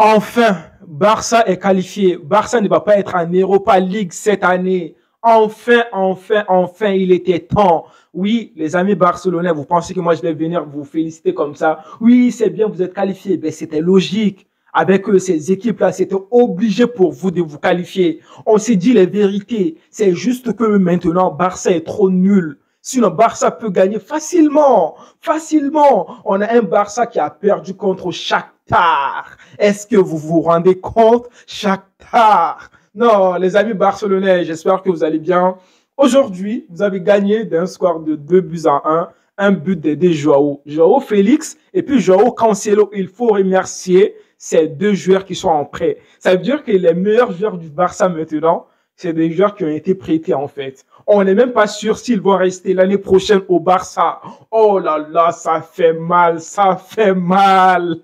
Enfin, Barça est qualifié. Barça ne va pas être en Europa League cette année. Enfin, enfin, enfin, il était temps. Oui, les amis barcelonais, vous pensez que moi je vais venir vous féliciter comme ça? Oui, c'est bien, vous êtes qualifiés. Ben, c'était logique. Avec ces équipes-là, c'était obligé pour vous de vous qualifier. On s'est dit les vérités. C'est juste que maintenant, Barça est trop nul. Sinon, Barça peut gagner facilement. Facilement. On a un Barça qui a perdu contre Shakhtar. Est-ce que vous vous rendez compte? Shakhtar. Non, les amis barcelonais, j'espère que vous allez bien. Aujourd'hui, vous avez gagné d'un score de 2 buts à 1. Un but de Joao. Joao Félix et puis Joao Cancelo. Il faut remercier ces deux joueurs qui sont en prêt. Ça veut dire que les meilleurs joueurs du Barça maintenant, c'est des joueurs qui ont été prêtés en fait. On n'est même pas sûr s'ils vont rester l'année prochaine au Barça. Oh là là, ça fait mal, ça fait mal.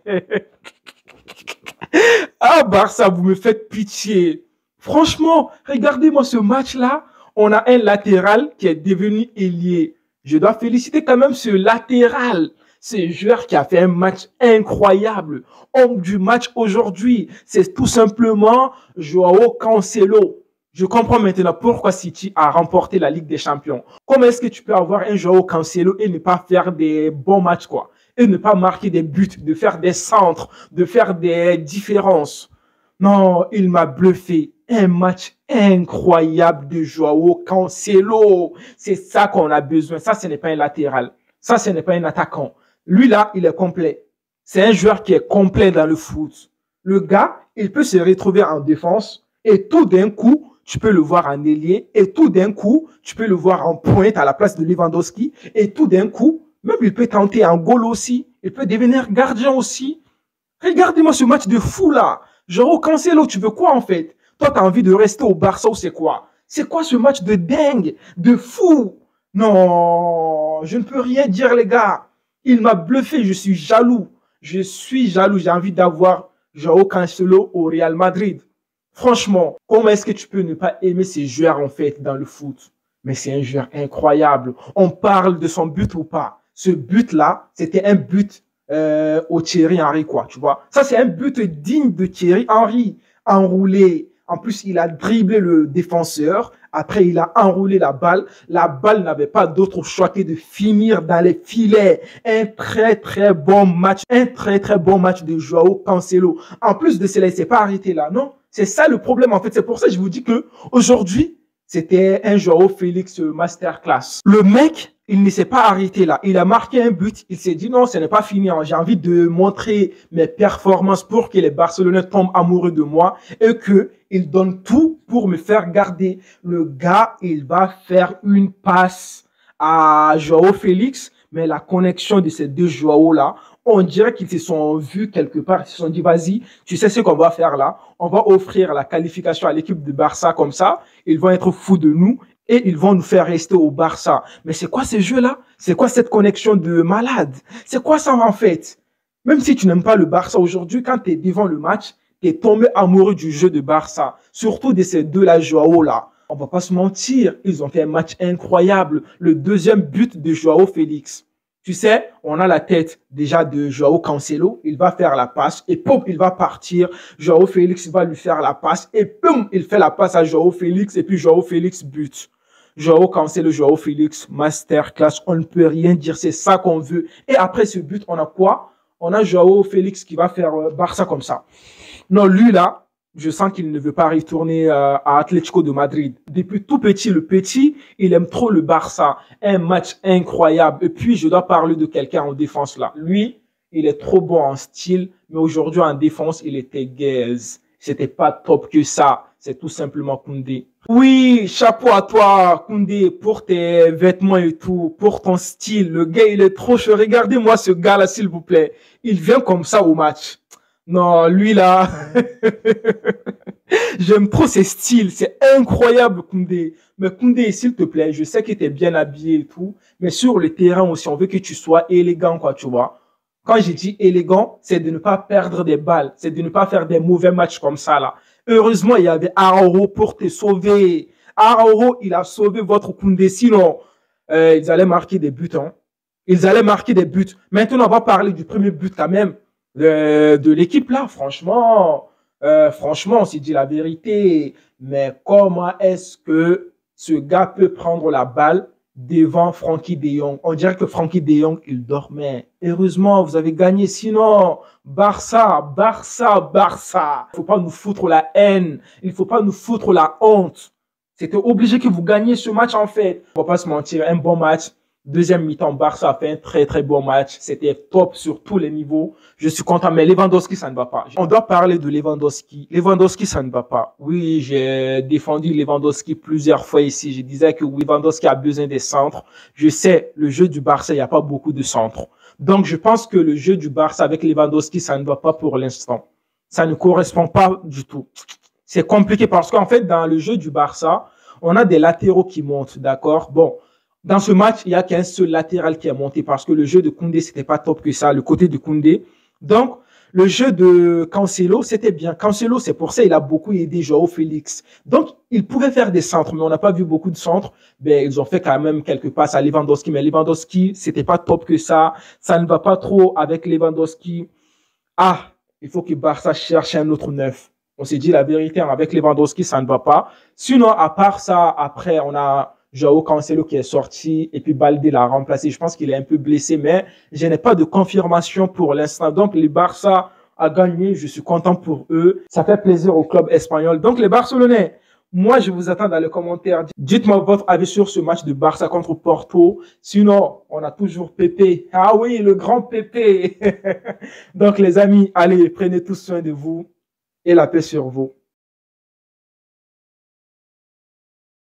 Ah Barça, vous me faites pitié. Franchement, regardez-moi ce match-là. On a un latéral qui est devenu ailier. Je dois féliciter quand même ce latéral. Ce joueur qui a fait un match incroyable. Homme du match aujourd'hui, c'est tout simplement Joao Cancelo. Je comprends maintenant pourquoi City a remporté la Ligue des Champions. Comment est-ce que tu peux avoir un Joao Cancelo et ne pas faire des bons matchs, quoi? Et ne pas marquer des buts, de faire des centres, de faire des différences. Non, il m'a bluffé. Un match incroyable de Joao Cancelo. C'est ça qu'on a besoin. Ça, ce n'est pas un latéral. Ça, ce n'est pas un attaquant. Lui, là, il est complet. C'est un joueur qui est complet dans le foot. Le gars, il peut se retrouver en défense et tout d'un coup, tu peux le voir en ailier et tout d'un coup, tu peux le voir en pointe à la place de Lewandowski et tout d'un coup, même il peut tenter un goal aussi. Il peut devenir gardien aussi. Regardez-moi ce match de fou là. Joao Cancelo, tu veux quoi en fait? Toi, tu as envie de rester au Barça ou c'est quoi? C'est quoi ce match de dingue, de fou? Non, je ne peux rien dire les gars. Il m'a bluffé, je suis jaloux. Je suis jaloux, j'ai envie d'avoir Joao Cancelo au Real Madrid. Franchement, comment est-ce que tu peux ne pas aimer ces joueurs en fait dans le foot? Mais c'est un joueur incroyable. On parle de son but ou pas? Ce but-là, c'était un but au Thierry Henry, quoi, tu vois. Ça, c'est un but digne de Thierry Henry. Enroulé. En plus, il a dribblé le défenseur. Après, il a enroulé la balle. La balle n'avait pas d'autre choix que de finir dans les filets. Un très, très bon match. Un très, très bon match de Joao Cancelo. En plus de cela, il s'est pas arrêté là, non? C'est ça le problème, en fait. C'est pour ça que je vous dis que aujourd'hui, c'était un Joao Félix masterclass. Le mec, il ne s'est pas arrêté là. Il a marqué un but. Il s'est dit non, ce n'est pas fini. J'ai envie de montrer mes performances pour que les Barcelonais tombent amoureux de moi et qu'ils donnent tout pour me faire garder. Le gars, il va faire une passe à Joao Félix, mais la connexion de ces deux Joao là, on dirait qu'ils se sont vus quelque part. Ils se sont dit, vas-y, tu sais ce qu'on va faire là? On va offrir la qualification à l'équipe de Barça comme ça. Ils vont être fous de nous et ils vont nous faire rester au Barça. Mais c'est quoi ces jeux-là? C'est quoi cette connexion de malade? C'est quoi ça en fait? Même si tu n'aimes pas le Barça aujourd'hui, quand tu es devant le match, tu es tombé amoureux du jeu de Barça. Surtout de ces deux-là, Joao là. On va pas se mentir, ils ont fait un match incroyable. Le deuxième but de Joao Félix. Tu sais, on a la tête déjà de Joao Cancelo, il va faire la passe et poum, il va partir. Joao Félix va lui faire la passe et poum, il fait la passe à Joao Félix et puis Joao Félix bute. Joao Cancelo, Joao Félix, masterclass, on ne peut rien dire, c'est ça qu'on veut. Et après ce but, on a quoi? On a Joao Félix qui va faire Barça comme ça. Non, lui là, je sens qu'il ne veut pas retourner à Atlético de Madrid. Depuis tout petit, le petit, il aime trop le Barça. Un match incroyable. Et puis, je dois parler de quelqu'un en défense là. Lui, il est trop bon en style, mais aujourd'hui en défense, il était gaze. C'était pas top que ça. C'est tout simplement Koundé. Oui, chapeau à toi, Koundé, pour tes vêtements et tout, pour ton style. Le gars, il est trop chaud. Regardez-moi ce gars-là, s'il vous plaît. Il vient comme ça au match. Non, lui là, j'aime trop ses styles, c'est incroyable Koundé. Mais Koundé, s'il te plaît, je sais que tu es bien habillé et tout, mais sur le terrain aussi, on veut que tu sois élégant, quoi, tu vois. Quand j'ai dit élégant, c'est de ne pas perdre des balles, c'est de ne pas faire des mauvais matchs comme ça là. Heureusement, il y avait Araujo pour te sauver. Araujo, il a sauvé votre Koundé, sinon, ils allaient marquer des buts, hein. Ils allaient marquer des buts. Maintenant, on va parler du premier but quand même. de l'équipe là. Franchement, on s'est dit la vérité. Mais comment est-ce que ce gars peut prendre la balle devant Frankie de Jong? On dirait que Frankie de Jong, il dormait. Heureusement, vous avez gagné. Sinon, Barça. Il faut pas nous foutre la haine. Il faut pas nous foutre la honte. C'était obligé que vous gagniez ce match en fait. On va pas se mentir, un bon match. Deuxième mi-temps, Barça a fait un très très bon match. C'était top sur tous les niveaux. Je suis content, mais Lewandowski, ça ne va pas. On doit parler de Lewandowski. Lewandowski, ça ne va pas. Oui, j'ai défendu Lewandowski plusieurs fois ici. Je disais que Lewandowski a besoin des centres. Je sais, le jeu du Barça, il n'y a pas beaucoup de centres. Donc, je pense que le jeu du Barça avec Lewandowski, ça ne va pas pour l'instant. Ça ne correspond pas du tout. C'est compliqué parce qu'en fait, dans le jeu du Barça, on a des latéraux qui montent, d'accord? Bon, dans ce match, il n'y a qu'un seul latéral qui est monté parce que le jeu de Koundé, c'était pas top que ça, le côté de Koundé. Donc, le jeu de Cancelo, c'était bien. Cancelo, c'est pour ça il a beaucoup aidé Joao Félix. Donc, il pouvait faire des centres, mais on n'a pas vu beaucoup de centres. Ben, ils ont fait quand même quelques passes à Lewandowski, mais Lewandowski, c'était pas top que ça. Ça ne va pas trop avec Lewandowski. Ah, il faut que Barça cherche un autre neuf. On s'est dit la vérité, avec Lewandowski, ça ne va pas. Sinon, à part ça, après, on a Joao Cancelo qui est sorti et puis Balde l'a remplacé. Je pense qu'il est un peu blessé, mais je n'ai pas de confirmation pour l'instant. Donc, le Barça a gagné. Je suis content pour eux. Ça fait plaisir au club espagnol. Donc, les Barcelonais, moi, je vous attends dans les commentaires. Dites-moi votre avis sur ce match de Barça contre Porto. Sinon, on a toujours Pépé. Ah oui, le grand Pépé. Donc, les amis, allez, prenez tous soin de vous et la paix sur vous.